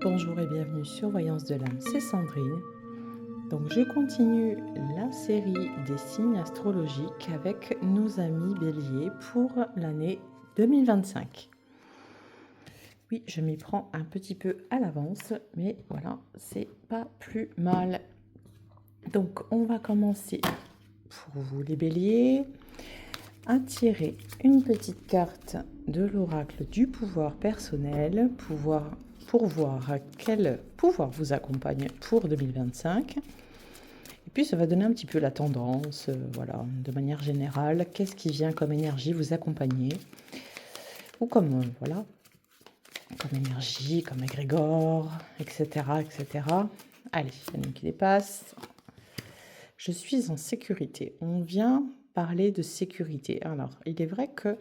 Bonjour et bienvenue sur Voyance de l'âme, c'est Sandrine. Donc je continue la série des signes astrologiques avec nos amis béliers pour l'année 2025. Oui, je m'y prends un petit peu à l'avance, mais voilà, c'est pas plus mal. Donc on va commencer pour vous les béliers à tirer une petite carte de l'oracle du pouvoir personnel pour voir quel pouvoir vous accompagne pour 2025. Et puis ça va donner un petit peu la tendance, voilà, de manière générale, qu'est-ce qui vient comme énergie vous accompagner, ou comme, voilà, comme énergie, comme égrégore, etc., etc. Allez, il y en a une qui dépasse. Je suis en sécurité. On vient parler de sécurité. Alors, il est vrai que,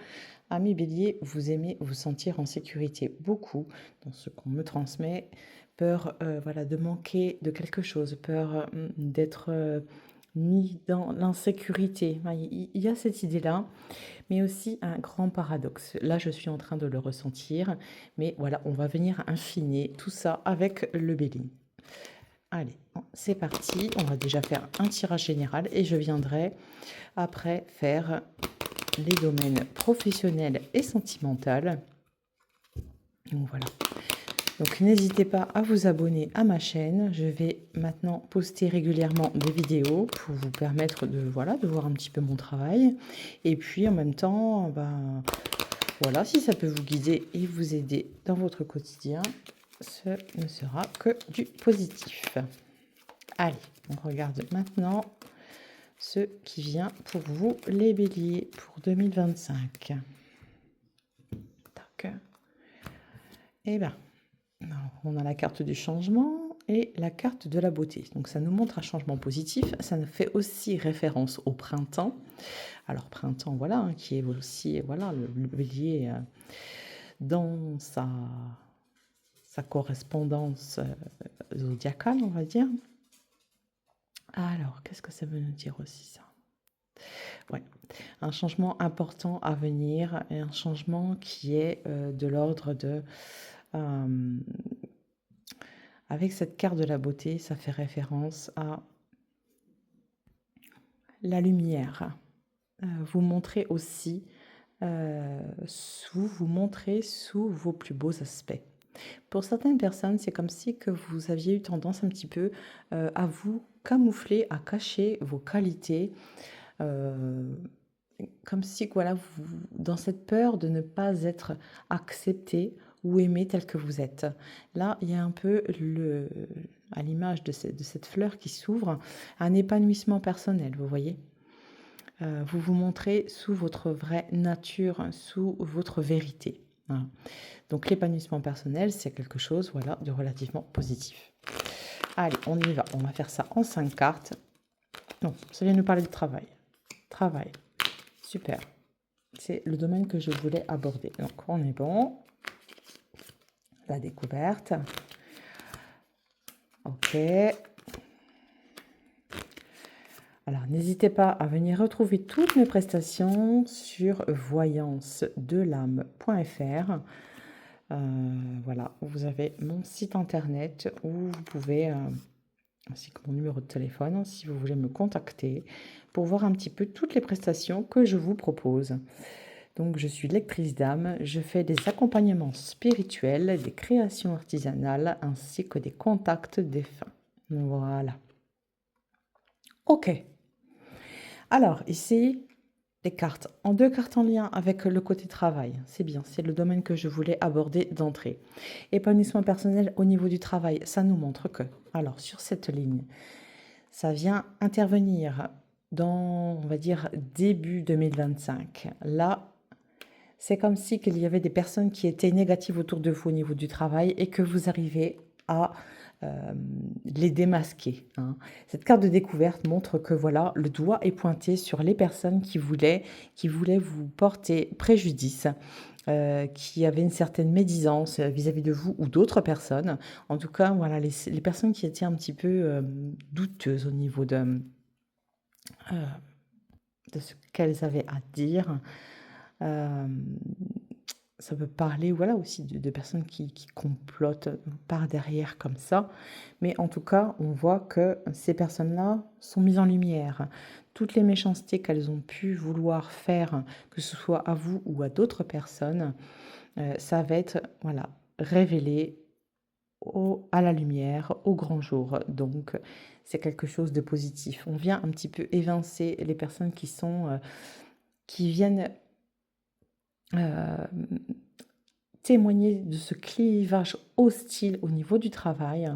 amis bélier, vous aimez vous sentir en sécurité beaucoup dans ce qu'on me transmet. Peur voilà, de manquer de quelque chose, peur d'être mis dans l'insécurité. Il y a cette idée-là, mais aussi un grand paradoxe. Là, je suis en train de le ressentir, mais voilà, on va venir affiner tout ça avec le bélier. Allez, c'est parti. On va déjà faire un tirage général et je viendrai après faire les domaines professionnels et sentimentaux. Donc voilà. Donc n'hésitez pas à vous abonner à ma chaîne. Je vais maintenant poster régulièrement des vidéos pour vous permettre de, voilà, de voir un petit peu mon travail. Et puis en même temps, voilà, si ça peut vous guider et vous aider dans votre quotidien, ce ne sera que du positif. Allez, on regarde maintenant ce qui vient pour vous, les béliers, pour 2025. Tac. Eh bien, on a la carte du changement et la carte de la beauté. Donc ça nous montre un changement positif. Ça nous fait aussi référence au printemps. Alors printemps, voilà, qui est aussi voilà, le bélier dans sa correspondance zodiacale, on va dire. Alors, qu'est-ce que ça veut nous dire aussi, ça? Ouais, un changement important à venir et un changement qui est de l'ordre de... avec cette carte de la beauté, ça fait référence à la lumière. Vous montrez aussi, vous montrez sous vos plus beaux aspects. Pour certaines personnes, c'est comme si que vous aviez eu tendance un petit peu à vous camoufler, à cacher vos qualités, comme si voilà, vous, dans cette peur de ne pas être accepté ou aimé tel que vous êtes. Là, il y a un peu, à l'image de cette fleur qui s'ouvre, un épanouissement personnel, vous voyez. Vous vous montrez sous votre vraie nature, sous votre vérité. Voilà. Donc l'épanouissement personnel, c'est quelque chose voilà, de relativement positif. Allez, on y va. On va faire ça en 5 cartes. Non, ça vient nous parler de travail. Travail. Super. C'est le domaine que je voulais aborder. Donc, on est bon. La découverte. OK. Alors, n'hésitez pas à venir retrouver toutes mes prestations sur voyancedelame.fr. Voilà, vous avez mon site internet où vous pouvez, ainsi que mon numéro de téléphone, si vous voulez me contacter pour voir un petit peu toutes les prestations que je vous propose. Donc, je suis lectrice d'âme, je fais des accompagnements spirituels, des créations artisanales ainsi que des contacts défunts. Voilà. OK. Alors, ici, les cartes. En 2 cartes en lien avec le côté travail. C'est bien, c'est le domaine que je voulais aborder d'entrée. Épanouissement personnel au niveau du travail, ça nous montre que, alors sur cette ligne, ça vient intervenir dans, on va dire, début 2025. Là, c'est comme si qu'il y avait des personnes qui étaient négatives autour de vous au niveau du travail et que vous arrivez à les démasquer. Hein. Cette carte de découverte montre que voilà, le doigt est pointé sur les personnes qui voulaient vous porter préjudice, qui avaient une certaine médisance vis-à-vis de vous ou d'autres personnes. En tout cas, voilà, les personnes qui étaient un petit peu douteuses au niveau de ce qu'elles avaient à dire. ça peut parler, voilà, aussi de personnes qui complotent par derrière comme ça. Mais en tout cas, on voit que ces personnes-là sont mises en lumière. Toutes les méchancetés qu'elles ont pu vouloir faire, que ce soit à vous ou à d'autres personnes, ça va être, voilà, révélé à la lumière, au grand jour. Donc, c'est quelque chose de positif. On vient un petit peu évincer les personnes qui viennent témoigner de ce clivage hostile au niveau du travail.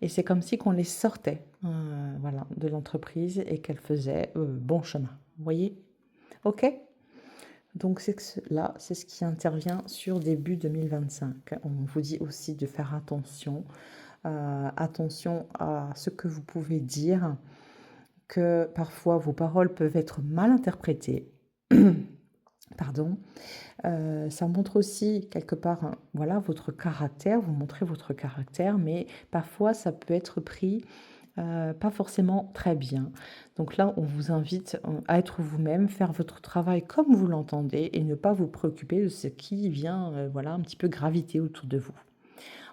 Et c'est comme si qu'on les sortait, voilà, de l'entreprise et qu'elles faisaient bon chemin. Vous voyez? Ok? Donc là, c'est ce qui intervient sur début 2025. On vous dit aussi de faire attention, attention à ce que vous pouvez dire, que parfois vos paroles peuvent être mal interprétées. Pardon. Ça montre aussi quelque part, voilà, votre caractère, vous montrez votre caractère, mais parfois ça peut être pris pas forcément très bien. Donc là, on vous invite à être vous-même, faire votre travail comme vous l'entendez et ne pas vous préoccuper de ce qui vient, voilà, un petit peu graviter autour de vous.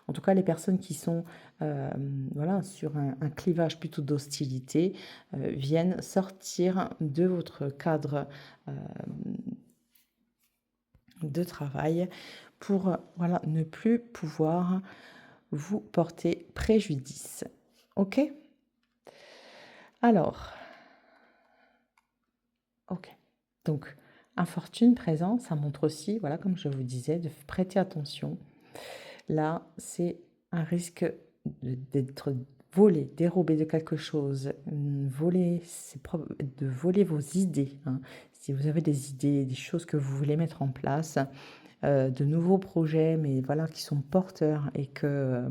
En tout cas, les personnes qui sont voilà, sur un clivage plutôt d'hostilité viennent sortir de votre cadre de travail pour voilà, ne plus pouvoir vous porter préjudice. Ok? Alors, ok. Donc, infortune présent, ça montre aussi, voilà, comme je vous disais, de prêter attention. Là, c'est un risque d'être volé, dérobé de quelque chose, voler, de voler vos idées, hein. Si vous avez des idées, des choses que vous voulez mettre en place, de nouveaux projets, mais voilà, qui sont porteurs et que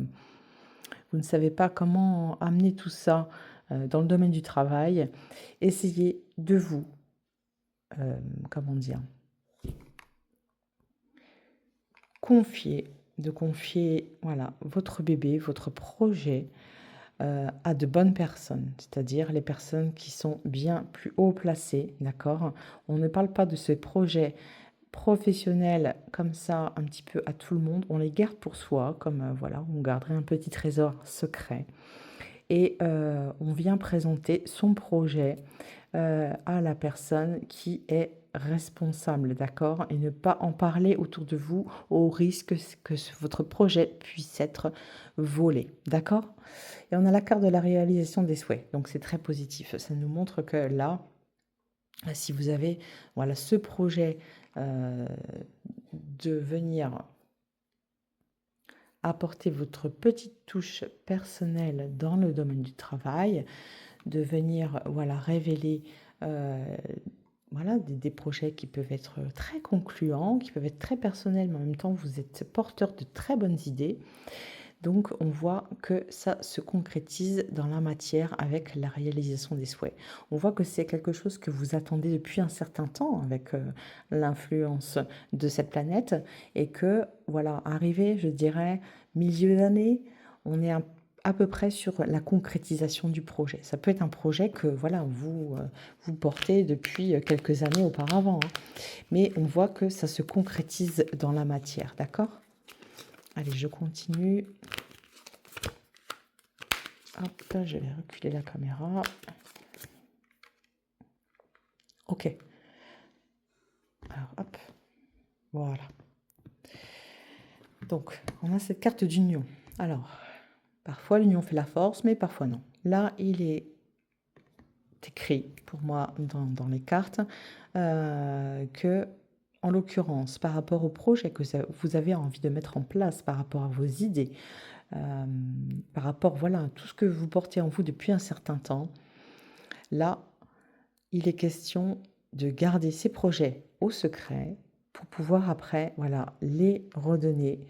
vous ne savez pas comment amener tout ça dans le domaine du travail, essayez de vous, comment dire, confier, de confier voilà, votre bébé, votre projet à de bonnes personnes, c'est-à-dire les personnes qui sont bien plus haut placées, d'accord? On ne parle pas de ces projets professionnels comme ça, un petit peu à tout le monde, on les garde pour soi, comme voilà, on garderait un petit trésor secret. Et on vient présenter son projet à la personne qui est responsable, d'accord? Et ne pas en parler autour de vous au risque que votre projet puisse être volé, d'accord? Et on a la carte de la réalisation des souhaits, donc c'est très positif. Ça nous montre que là, si vous avez voilà, ce projet de venir apporter votre petite touche personnelle dans le domaine du travail, de venir voilà, révéler voilà, des projets qui peuvent être très concluants, qui peuvent être très personnels, mais en même temps, vous êtes porteur de très bonnes idées. Donc, on voit que ça se concrétise dans la matière avec la réalisation des souhaits. On voit que c'est quelque chose que vous attendez depuis un certain temps avec l'influence de cette planète et que, voilà, arrivé, je dirais, milieu d'année, on est à peu près sur la concrétisation du projet. Ça peut être un projet que, voilà, vous portez depuis quelques années auparavant, hein. Mais on voit que ça se concrétise dans la matière, d'accord? Allez, je continue. Hop, je vais reculer la caméra. Ok. Alors, hop. Voilà. Donc, on a cette carte d'union. Alors, parfois l'union fait la force, mais parfois non. Là, il est écrit pour moi dans les cartes que, en l'occurrence, par rapport au projet que vous avez envie de mettre en place, par rapport à vos idées, par rapport voilà, à tout ce que vous portez en vous depuis un certain temps, là, il est question de garder ces projets au secret pour pouvoir après voilà, les redonner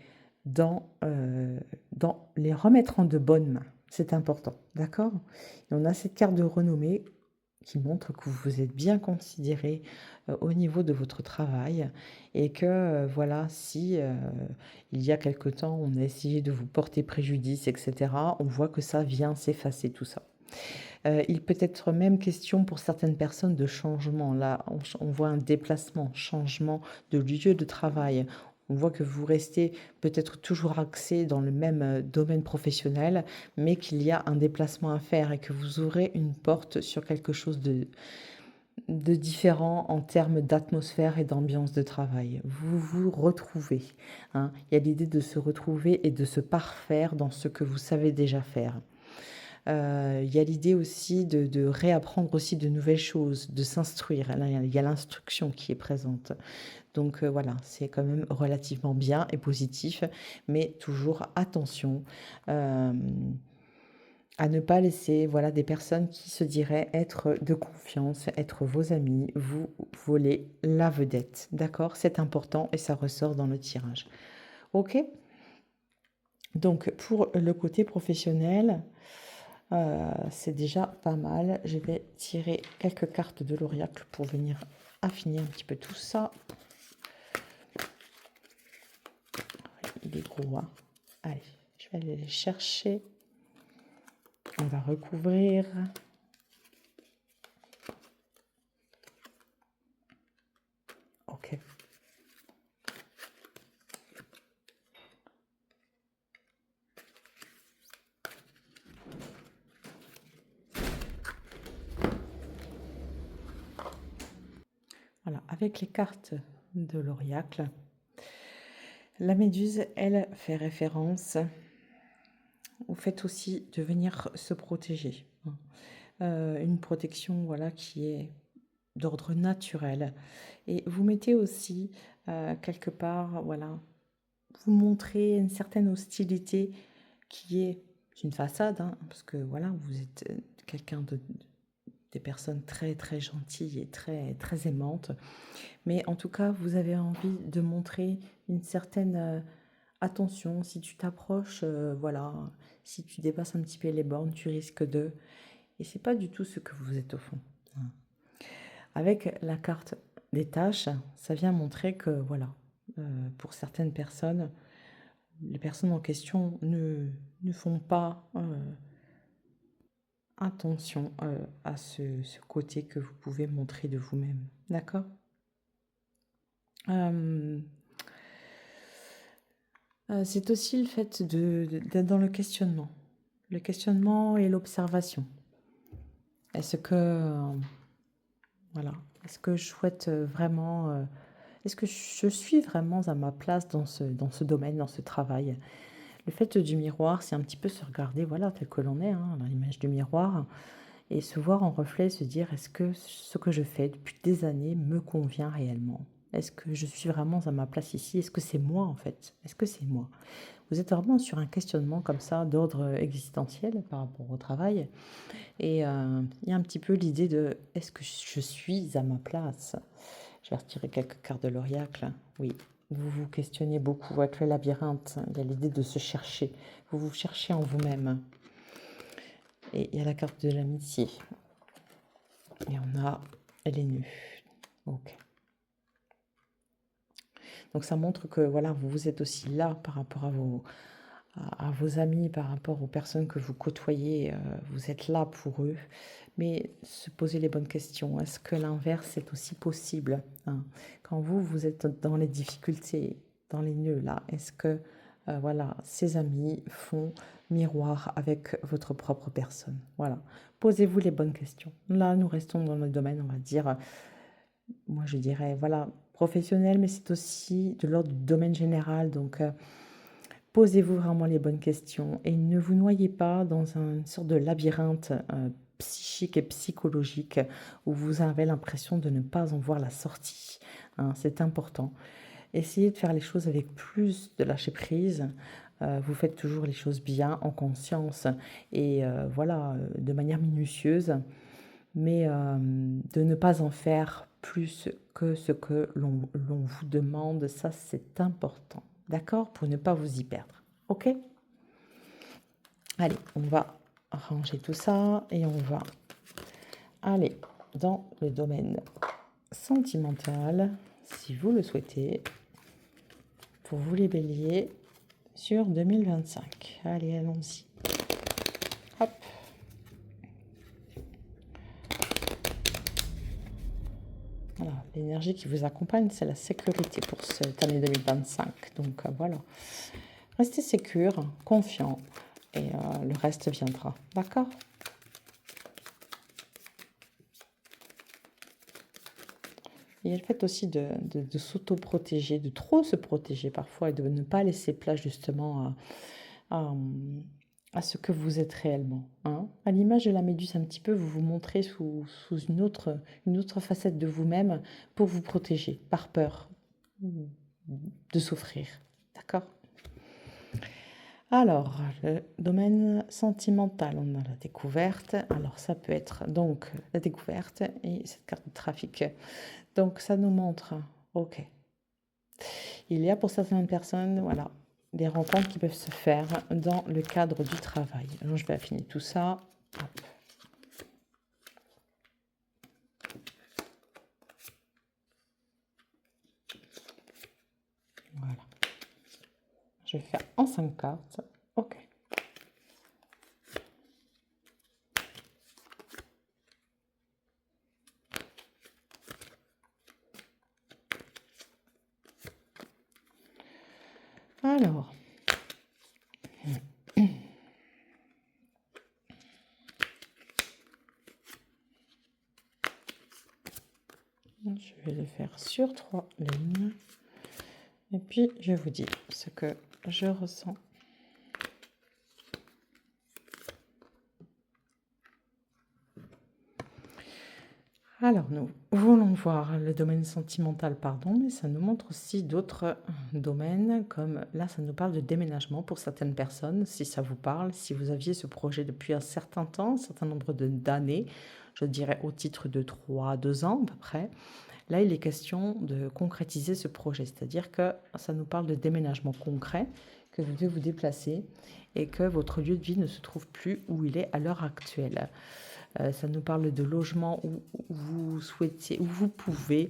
les remettre en de bonnes mains. C'est important, d'accord? Et on a cette carte de renommée qui montre que vous êtes bien considéré au niveau de votre travail et que voilà, si il y a quelque temps on a essayé de vous porter préjudice, etc., on voit que ça vient s'effacer tout ça. Il peut être même question pour certaines personnes de changement. Là, on voit un déplacement, changement de lieu de travail. On voit que vous restez peut-être toujours axé dans le même domaine professionnel, mais qu'il y a un déplacement à faire et que vous aurez une porte sur quelque chose de différent en termes d'atmosphère et d'ambiance de travail. Vous vous retrouvez, hein. Il y a l'idée de se retrouver et de se parfaire dans ce que vous savez déjà faire. Il y a l'idée aussi de réapprendre aussi de nouvelles choses, de s'instruire. Là, il y a l'instruction qui est présente. Donc voilà, c'est quand même relativement bien et positif, mais toujours attention à ne pas laisser voilà, des personnes qui se diraient être de confiance, être vos amis, vous voler la vedette. D'accord? C'est important et ça ressort dans le tirage. Ok? Donc pour le côté professionnel, c'est déjà pas mal. Je vais tirer quelques cartes de l'oracle pour venir affiner un petit peu tout ça. Il est gros, hein. Allez, je vais aller les chercher. On va recouvrir. Ok. Voilà, avec les cartes de l'oracle, la méduse, elle, fait référence au fait aussi de venir se protéger. Une protection, voilà, qui est d'ordre naturel. Et vous mettez aussi, quelque part, voilà, vous montrez une certaine hostilité qui est une façade, hein, parce que voilà, vous êtes quelqu'un des personnes très très gentilles et très très aimantes. Mais en tout cas, vous avez envie de montrer une certaine attention. Si tu t'approches, voilà, si tu dépasses un petit peu les bornes, tu risques de. Et c'est pas du tout ce que vous êtes au fond. Avec la carte des tâches, ça vient montrer que voilà, pour certaines personnes, les personnes en question ne font pas attention à ce côté que vous pouvez montrer de vous-même. D'accord? C'est aussi le fait d'être dans le questionnement. Le questionnement et l'observation. Est-ce que, voilà, est-ce que je souhaite vraiment, est-ce que je suis vraiment à ma place dans ce domaine, dans ce travail? Le fait du miroir, c'est un petit peu se regarder, voilà, tel que l'on est, hein, dans l'image du miroir, et se voir en reflet, se dire, est-ce que ce que je fais depuis des années me convient réellement? Est-ce que je suis vraiment à ma place ici? Est-ce que c'est moi en fait? Est-ce que c'est moi? Vous êtes vraiment sur un questionnement comme ça d'ordre existentiel par rapport au travail. Et il y a un petit peu l'idée de est-ce que je suis à ma place? Je vais retirer quelques cartes de l'oracle. Oui, vous vous questionnez beaucoup avec le labyrinthe. Il y a l'idée de se chercher. Vous vous cherchez en vous-même. Et il y a la carte de l'amitié. Et on a les nœuds. Ok. Donc ça montre que voilà, vous êtes aussi là par rapport à vos amis, par rapport aux personnes que vous côtoyez. Vous êtes là pour eux. Mais se poser les bonnes questions. Est-ce que l'inverse est aussi possible, hein? Quand vous êtes dans les difficultés, dans les nœuds là, est-ce que voilà, ces amis font miroir avec votre propre personne? Voilà. Posez-vous les bonnes questions. Là, nous restons dans le domaine, on va dire, moi je dirais, voilà, professionnel, mais c'est aussi de l'ordre du domaine général. Donc, posez-vous vraiment les bonnes questions et ne vous noyez pas dans une sorte de labyrinthe psychique et psychologique où vous avez l'impression de ne pas en voir la sortie, hein. C'est important. Essayez de faire les choses avec plus de lâcher prise. Vous faites toujours les choses bien, en conscience et voilà, de manière minutieuse, mais de ne pas en faire plus que ce que l'on vous demande, ça c'est important. D'accord? Pour ne pas vous y perdre. Ok? Allez, on va ranger tout ça et on va aller dans le domaine sentimental, si vous le souhaitez, pour vous les béliers sur 2025. Allez, allons-y. Hop. Voilà, les l'énergie qui vous accompagne, c'est la sécurité pour cette année 2025. Donc voilà, restez sécure, confiant et le reste viendra. D'accord? Il y a le fait aussi de s'auto-protéger, de trop se protéger parfois et de ne pas laisser place justement à, à ce que vous êtes réellement. Hein. À l'image de la méduse, un petit peu, vous vous montrez sous une autre facette de vous-même pour vous protéger, par peur de souffrir. D'accord? Alors, le domaine sentimental, on a la découverte. Alors, ça peut être donc la découverte et cette carte de trafic. Donc, ça nous montre, ok, il y a pour certaines personnes, voilà, des rencontres qui peuvent se faire dans le cadre du travail. Alors, je vais affiner tout ça. Hop. Voilà. Je vais faire en 5 cartes. Ok. Alors. Je vais le faire sur 3 lignes. Et puis, je vous dis ce que je ressens. Alors, nous voulons voir le domaine sentimental, pardon, mais ça nous montre aussi d'autres domaines, comme là, ça nous parle de déménagement pour certaines personnes, si ça vous parle, si vous aviez ce projet depuis un certain temps, un certain nombre d'années, je dirais au titre de 3, 2 ans à peu près. Là, il est question de concrétiser ce projet, c'est-à-dire que ça nous parle de déménagement concret, que vous devez vous déplacer et que votre lieu de vie ne se trouve plus où il est à l'heure actuelle. Ça nous parle de logement où vous souhaitez, où vous pouvez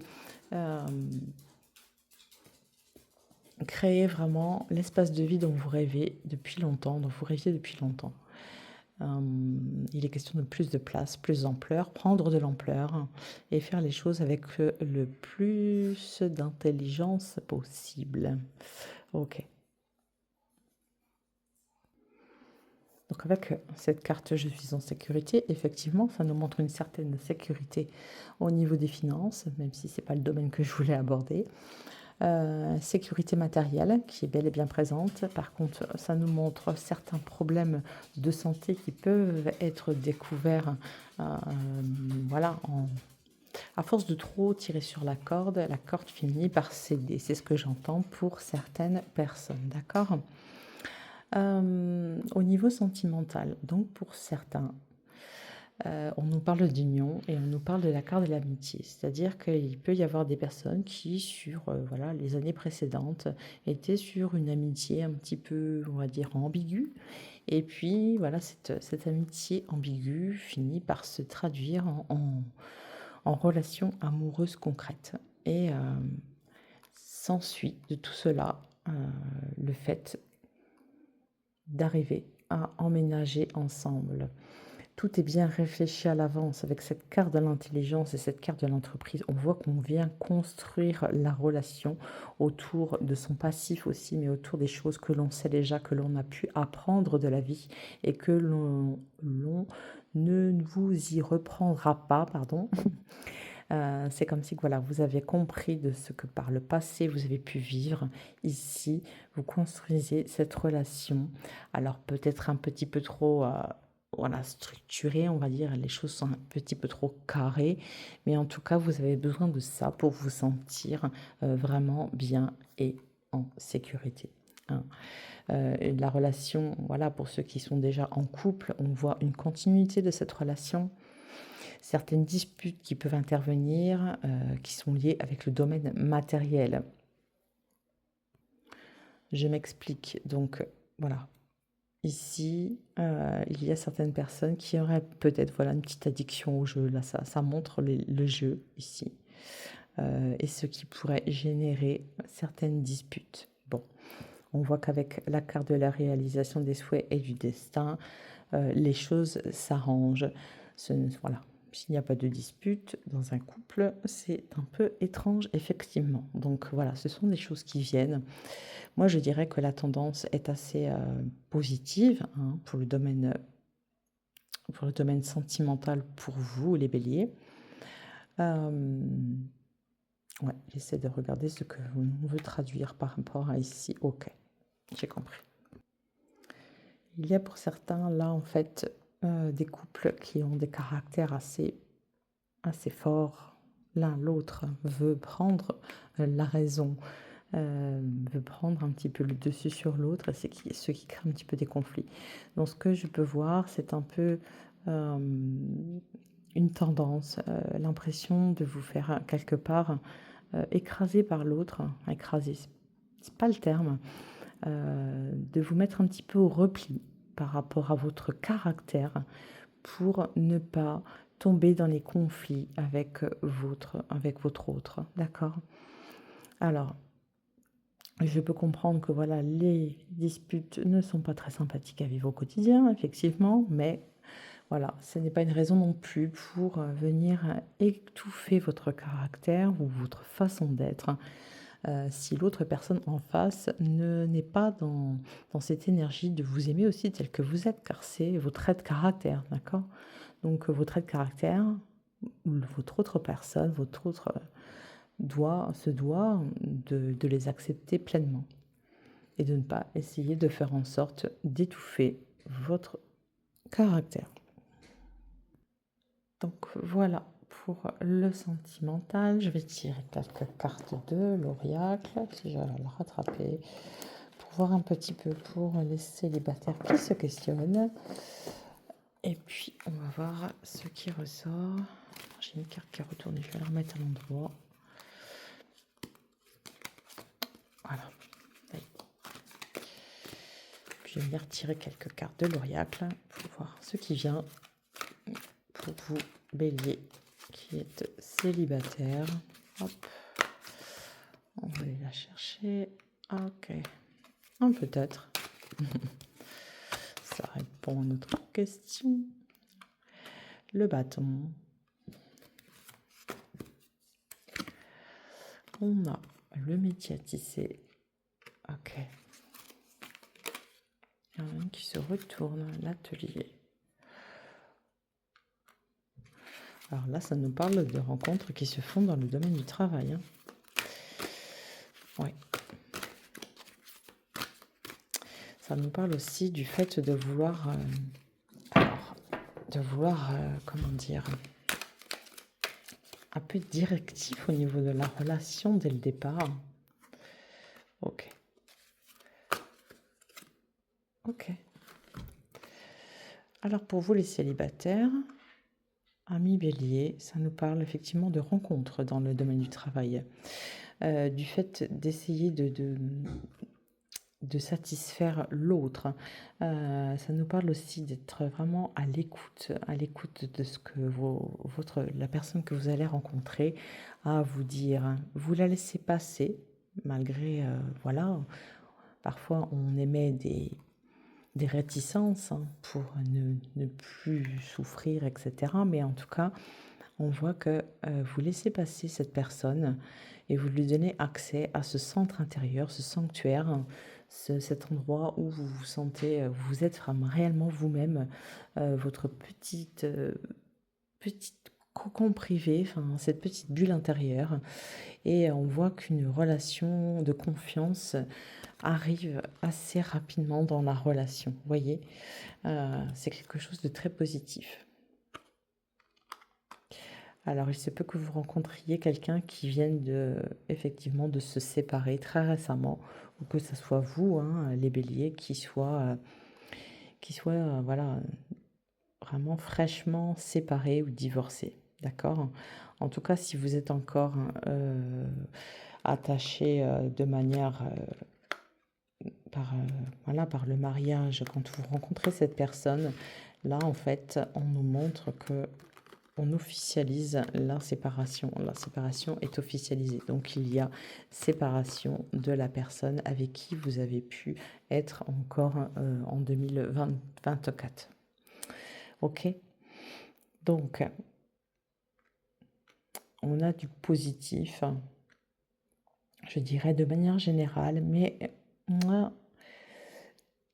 créer vraiment l'espace de vie dont vous rêvez depuis longtemps, dont vous rêviez depuis longtemps. Il est question de plus de place, plus d'ampleur, prendre de l'ampleur et faire les choses avec le plus d'intelligence possible. Ok. Donc avec cette carte je suis en sécurité, effectivement, ça nous montre une certaine sécurité au niveau des finances, même si ce n'est pas le domaine que je voulais aborder. Sécurité matérielle qui est bel et bien présente. Par contre, ça nous montre certains problèmes de santé qui peuvent être découverts voilà, à force de trop tirer sur la corde finit par céder. C'est ce que j'entends pour certaines personnes, d'accord? Au niveau sentimental, donc pour certains, on nous parle d'union et on nous parle de la carte de l'amitié. C'est-à-dire qu'il peut y avoir des personnes qui, sur voilà, les années précédentes, étaient sur une amitié un petit peu, on va dire, ambiguë. Et puis, voilà, cette amitié ambiguë finit par se traduire en relation amoureuse concrète. Et s'ensuit de tout cela le fait d'arriver à emménager ensemble. Tout est bien réfléchi à l'avance avec cette carte de l'intelligence et cette carte de l'entreprise. On voit qu'on vient construire la relation autour de son passif aussi, mais autour des choses que l'on sait déjà, que l'on a pu apprendre de la vie et que l'on ne vous y reprendra pas, pardon. C'est comme si voilà, vous avez compris de ce que par le passé vous avez pu vivre. Ici, vous construisez cette relation. Alors peut-être un petit peu trop voilà, structurée, on va dire, les choses sont un petit peu trop carrées, mais en tout cas, vous avez besoin de ça pour vous sentir vraiment bien et en sécurité. Hein. La relation, voilà, pour ceux qui sont déjà en couple, on voit une continuité de cette relation. Certaines disputes qui peuvent intervenir, qui sont liées avec le domaine matériel. Je m'explique. Donc, voilà. Ici, il y a certaines personnes qui auraient peut-être voilà, une petite addiction au jeu. Là, ça montre le jeu ici. Et ce qui pourrait générer certaines disputes. Bon, on voit qu'avec la carte de la réalisation des souhaits et du destin, les choses s'arrangent. Voilà. s'il n'y a pas de dispute dans un couple, c'est un peu étrange, effectivement. Donc voilà, ce sont des choses qui viennent. Moi, je dirais que la tendance est assez positive, hein, pour le domaine sentimental pour vous, les béliers. Ouais, j'essaie de regarder ce que on veut traduire par rapport à ici. Ok, j'ai compris. Il y a pour certains, là, en fait, des couples qui ont des caractères assez forts. L'un, l'autre veut prendre la raison, veut prendre un petit peu le dessus sur l'autre, et c'est ce qui crée un petit peu des conflits. Donc, ce que je peux voir, c'est un peu une tendance, l'impression de vous faire quelque part écraser par l'autre. Écraser, c'est pas le terme. De vous mettre un petit peu au repli par rapport à votre caractère pour ne pas tomber dans les conflits avec votre autre. D'accord? Alors, je peux comprendre que voilà, les disputes ne sont pas très sympathiques à vivre au quotidien, effectivement, mais voilà, ce n'est pas une raison non plus pour venir étouffer votre caractère ou votre façon d'être. Si l'autre personne en face n'est pas dans cette énergie de vous aimer aussi tel que vous êtes, car c'est vos traits de caractère, d'accord? Donc vos traits de caractère, votre autre personne, votre autre se doit de les accepter pleinement et de ne pas essayer de faire en sorte d'étouffer votre caractère. Donc voilà pour le sentimental. Je vais tirer quelques cartes de l'Auriacle, si je vais le rattraper, pour voir un petit peu pour les célibataires qui se questionnent. Et puis, on va voir ce qui ressort. J'ai une carte qui est retournée, je vais la remettre à l'endroit. Voilà. Puis je vais venir tirer quelques cartes de l'Auriacle pour voir ce qui vient pour vous, Bélier, qui êtes célibataire. Hop. On va aller la chercher. Ok. Peut-être. Ça répond à notre question. Le bâton. On a le métier à tisser. Ok. Il y en a un qui se retourne, l'atelier. Alors là, ça nous parle de rencontres qui se font dans le domaine du travail. Hein. Oui. Ça nous parle aussi du fait de vouloir, comment dire, un peu directif au niveau de la relation dès le départ. Ok. Ok. Alors pour vous les célibataires, amis Bélier, ça nous parle effectivement de rencontres dans le domaine du travail. Du fait d'essayer de satisfaire l'autre. Ça nous parle aussi d'être vraiment à l'écoute de ce que la personne que vous allez rencontrer a à vous dire. Vous la laissez passer, malgré, voilà, parfois on émet des réticences pour ne plus souffrir, etc. Mais en tout cas, on voit que vous laissez passer cette personne et vous lui donnez accès à ce centre intérieur, ce sanctuaire, cet endroit où vous vous sentez, vous êtes réellement vous-même, votre petite cocon privé, enfin, cette petite bulle intérieure. Et on voit qu'une relation de confiance arrive assez rapidement dans la relation. Vous voyez, c'est quelque chose de très positif. Alors, il se peut que vous rencontriez quelqu'un qui vienne effectivement de se séparer très récemment, ou que ce soit vous, hein, les béliers, qui soit voilà, vraiment fraîchement séparés ou divorcés. D'accord? En tout cas, si vous êtes encore attaché de manière par le mariage, quand vous rencontrez cette personne, là, en fait, on nous montre que on officialise la séparation. La séparation est officialisée. Donc, il y a séparation de la personne avec qui vous avez pu être encore en 2024. Ok? Donc, on a du positif, je dirais de manière générale, mais moi,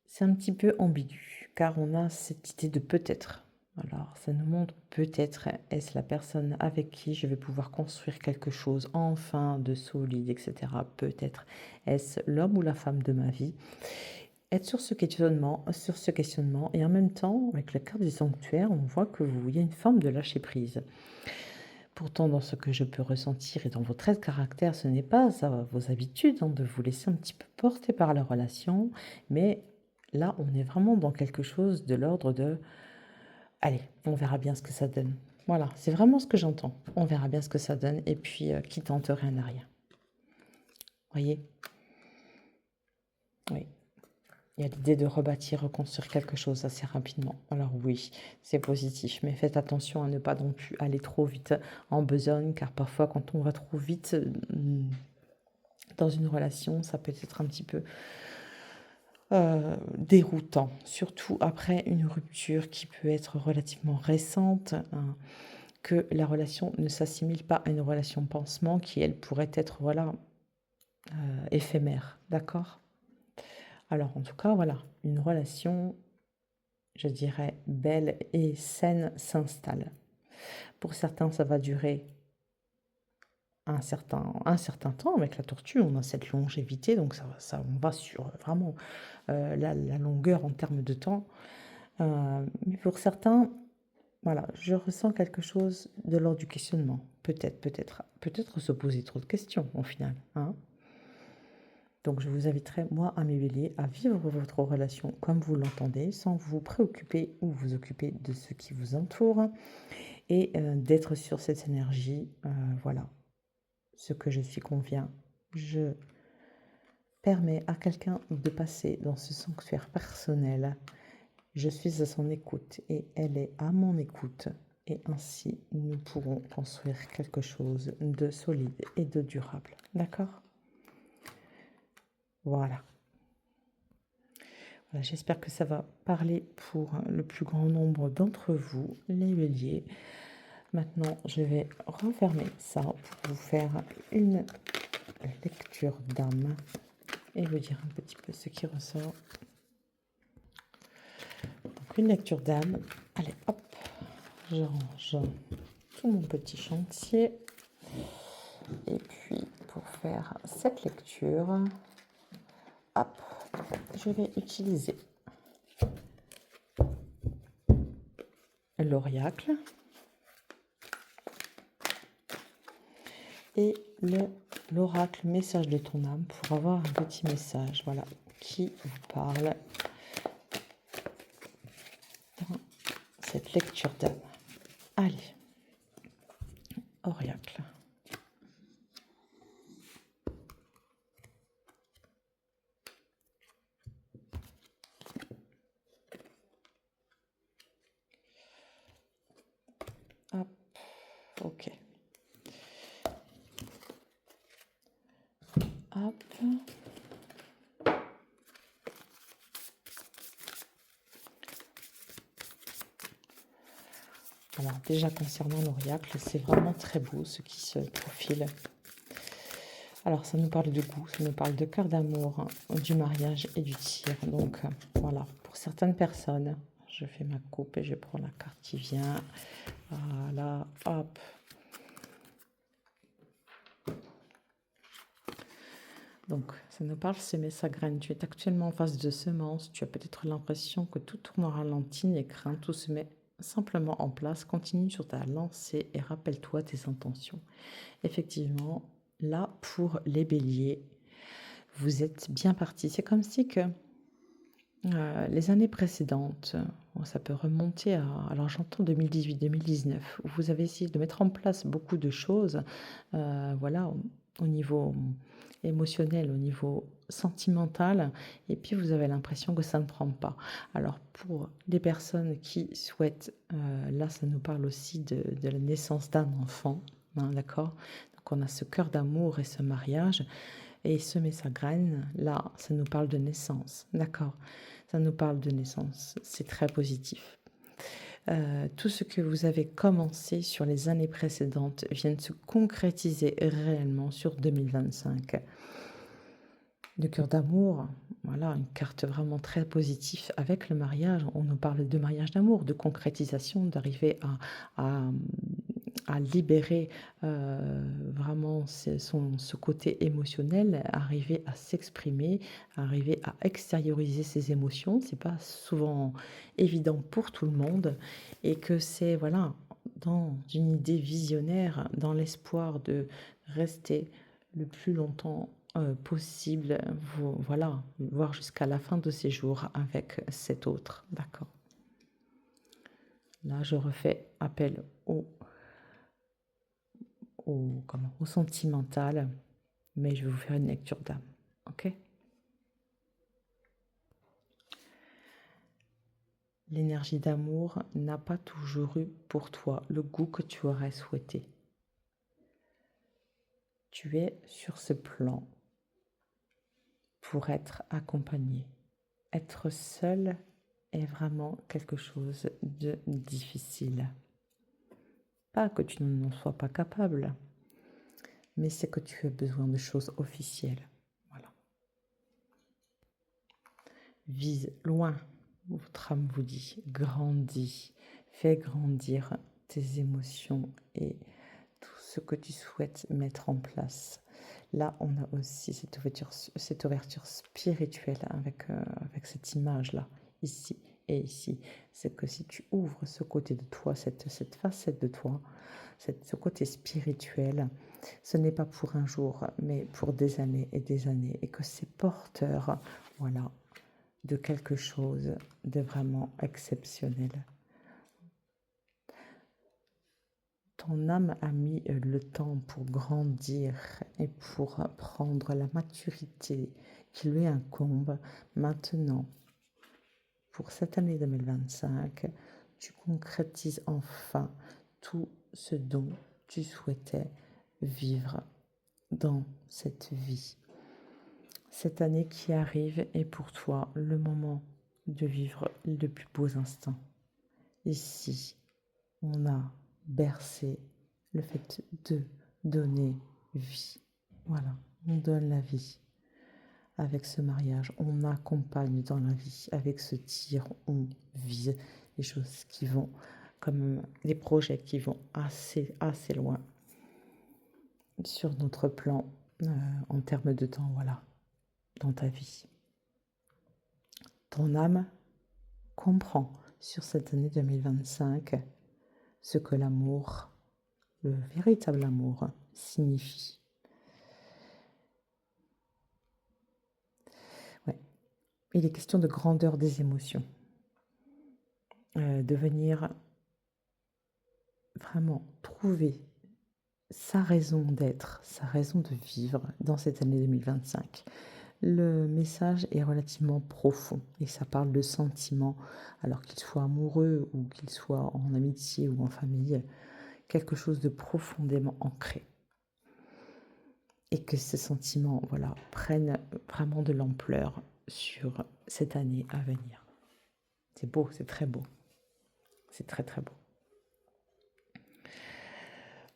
c'est un petit peu ambigu, car on a cette idée de peut-être. Alors, ça nous montre peut-être est-ce la personne avec qui je vais pouvoir construire quelque chose enfin de solide, etc. Peut-être est-ce l'homme ou la femme de ma vie. Être sur ce questionnement, et en même temps, avec la carte du sanctuaire, on voit il y a une forme de lâcher prise. Pourtant, dans ce que je peux ressentir et dans vos traits de caractère, ce n'est pas vos habitudes de vous laisser un petit peu porter par la relation, mais là, on est vraiment dans quelque chose de l'ordre de allez, on verra bien ce que ça donne. Voilà, c'est vraiment ce que j'entends. On verra bien ce que ça donne et puis qui tente rien n'a rien. Voyez? Oui. Il y a l'idée de rebâtir, reconstruire quelque chose assez rapidement. Alors oui, c'est positif, mais faites attention à ne pas non plus aller trop vite en besogne, car parfois quand on va trop vite dans une relation, ça peut être un petit peu déroutant, surtout après une rupture qui peut être relativement récente, hein, que la relation ne s'assimile pas à une relation pansement qui, elle, pourrait être, voilà, éphémère, d'accord? Alors, en tout cas, voilà, une relation, je dirais, belle et saine s'installe. Pour certains, ça va durer un certain temps. Avec la tortue, on a cette longévité, donc on va sur vraiment la longueur en termes de temps. Mais pour certains, voilà, je ressens quelque chose de l'ordre du questionnement. Peut-être se poser trop de questions au final, hein. Donc je vous inviterai, moi, à mes béliers, à vivre votre relation comme vous l'entendez, sans vous préoccuper ou vous occuper de ce qui vous entoure, et d'être sur cette énergie, voilà, ce que je suis convient. Je permets à quelqu'un de passer dans ce sanctuaire personnel. Je suis à son écoute et elle est à mon écoute. Et ainsi, nous pourrons construire quelque chose de solide et de durable. D'accord? Voilà. Voilà, j'espère que ça va parler pour le plus grand nombre d'entre vous, les béliers. Maintenant, je vais refermer ça pour vous faire une lecture d'âme et vous dire un petit peu ce qui ressort. Donc, une lecture d'âme. Allez, hop, je range tout mon petit chantier. Et puis, pour faire cette lecture, hop, je vais utiliser l'oracle et l'oracle message de ton âme pour avoir un petit message, voilà, qui vous parle dans cette lecture d'âme. Allez, oracle. Hop, ok. Hop. Alors déjà concernant l'oracle, c'est vraiment très beau ce qui se profile. Alors ça nous parle de goût, ça nous parle de cœur d'amour, du mariage et du tir. Donc voilà, pour certaines personnes, je fais ma coupe et je prends la carte qui vient. Voilà, hop. Donc, ça nous parle semer sa graine. Tu es actuellement en phase de semence. Tu as peut-être l'impression que tout tourne au ralenti. N'aie crainte, tout se met simplement en place. Continue sur ta lancée et rappelle-toi tes intentions. Effectivement, là, pour les béliers, vous êtes bien partis. C'est comme si que les années précédentes, ça peut remonter à, alors j'entends 2018-2019, où vous avez essayé de mettre en place beaucoup de choses, voilà, au niveau émotionnel, au niveau sentimental, et puis vous avez l'impression que ça ne prend pas. Alors pour les personnes qui souhaitent, là ça nous parle aussi de la naissance d'un enfant, hein, d'accord? Donc on a ce cœur d'amour et ce mariage, et semer sa graine, là ça nous parle de naissance, d'accord? Ça nous parle de naissance, c'est très positif. tout ce que vous avez commencé sur les années précédentes vient de se concrétiser réellement sur 2025. Le cœur d'amour, voilà, une carte vraiment très positive avec le mariage. On nous parle de mariage d'amour, de concrétisation, d'arriver à, à libérer vraiment ce côté émotionnel, arriver à s'exprimer, arriver à extérioriser ses émotions. C'est pas souvent évident pour tout le monde et que c'est voilà dans une idée visionnaire, dans l'espoir de rester le plus longtemps possible, voilà, voire jusqu'à la fin de ses jours avec cet autre. D'accord. Là, je refais appel au sentimental, mais je vais vous faire une lecture d'âme. Ok? L'énergie d'amour n'a pas toujours eu pour toi le goût que tu aurais souhaité. Tu es sur ce plan pour être accompagné. Être seul est vraiment quelque chose de difficile. Pas que tu n'en sois pas capable, mais c'est que tu as besoin de choses officielles. Voilà. Vise loin, votre âme vous dit, grandis, fais grandir tes émotions et tout ce que tu souhaites mettre en place. Là, on a aussi cette ouverture spirituelle avec cette image-là, ici et ici. C'est que si tu ouvres ce côté de toi, cette facette de toi, ce côté spirituel, ce n'est pas pour un jour, mais pour des années et des années. Et que c'est porteur, voilà, de quelque chose de vraiment exceptionnel. Ton âme a mis le temps pour grandir et pour prendre la maturité qui lui incombe. Maintenant, pour cette année 2025, tu concrétises enfin tout ce dont tu souhaitais vivre dans cette vie. Cette année qui arrive est pour toi le moment de vivre les plus beaux instants. Ici, on a bercé le fait de donner vie. Voilà, on donne la vie. Avec ce mariage, on accompagne dans la vie. Avec ce tir, on vise les choses qui vont, comme des projets qui vont assez loin sur notre plan en termes de temps, voilà, dans ta vie. Ton âme comprend sur cette année 2025 ce que l'amour, le véritable amour, signifie. Ouais. Il est question de grandeur des émotions, de venir vraiment trouver sa raison d'être, sa raison de vivre dans cette année 2025. Le message est relativement profond et ça parle de sentiments, alors qu'il soit amoureux ou qu'il soit en amitié ou en famille, quelque chose de profondément ancré. Et que ces sentiments, voilà, prennent vraiment de l'ampleur sur cette année à venir. C'est beau, c'est très beau. C'est très très beau.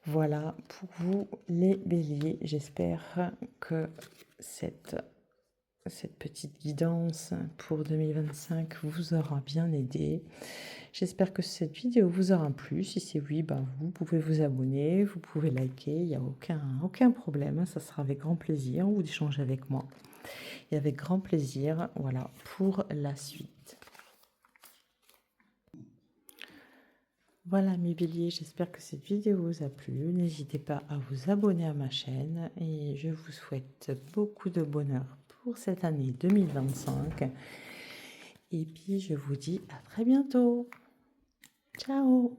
Voilà pour vous les béliers. J'espère que cette petite guidance pour 2025 vous aura bien aidé. J'espère que cette vidéo vous aura plu. Si c'est oui, vous pouvez vous abonner, vous pouvez liker, il n'y a aucun problème. Ça sera avec grand plaisir ou d'échanger avec moi. Et avec grand plaisir, voilà, pour la suite. Voilà mes béliers, j'espère que cette vidéo vous a plu. N'hésitez pas à vous abonner à ma chaîne et je vous souhaite beaucoup de bonheur pour cette année 2025. Et puis je vous dis à très bientôt. Ciao!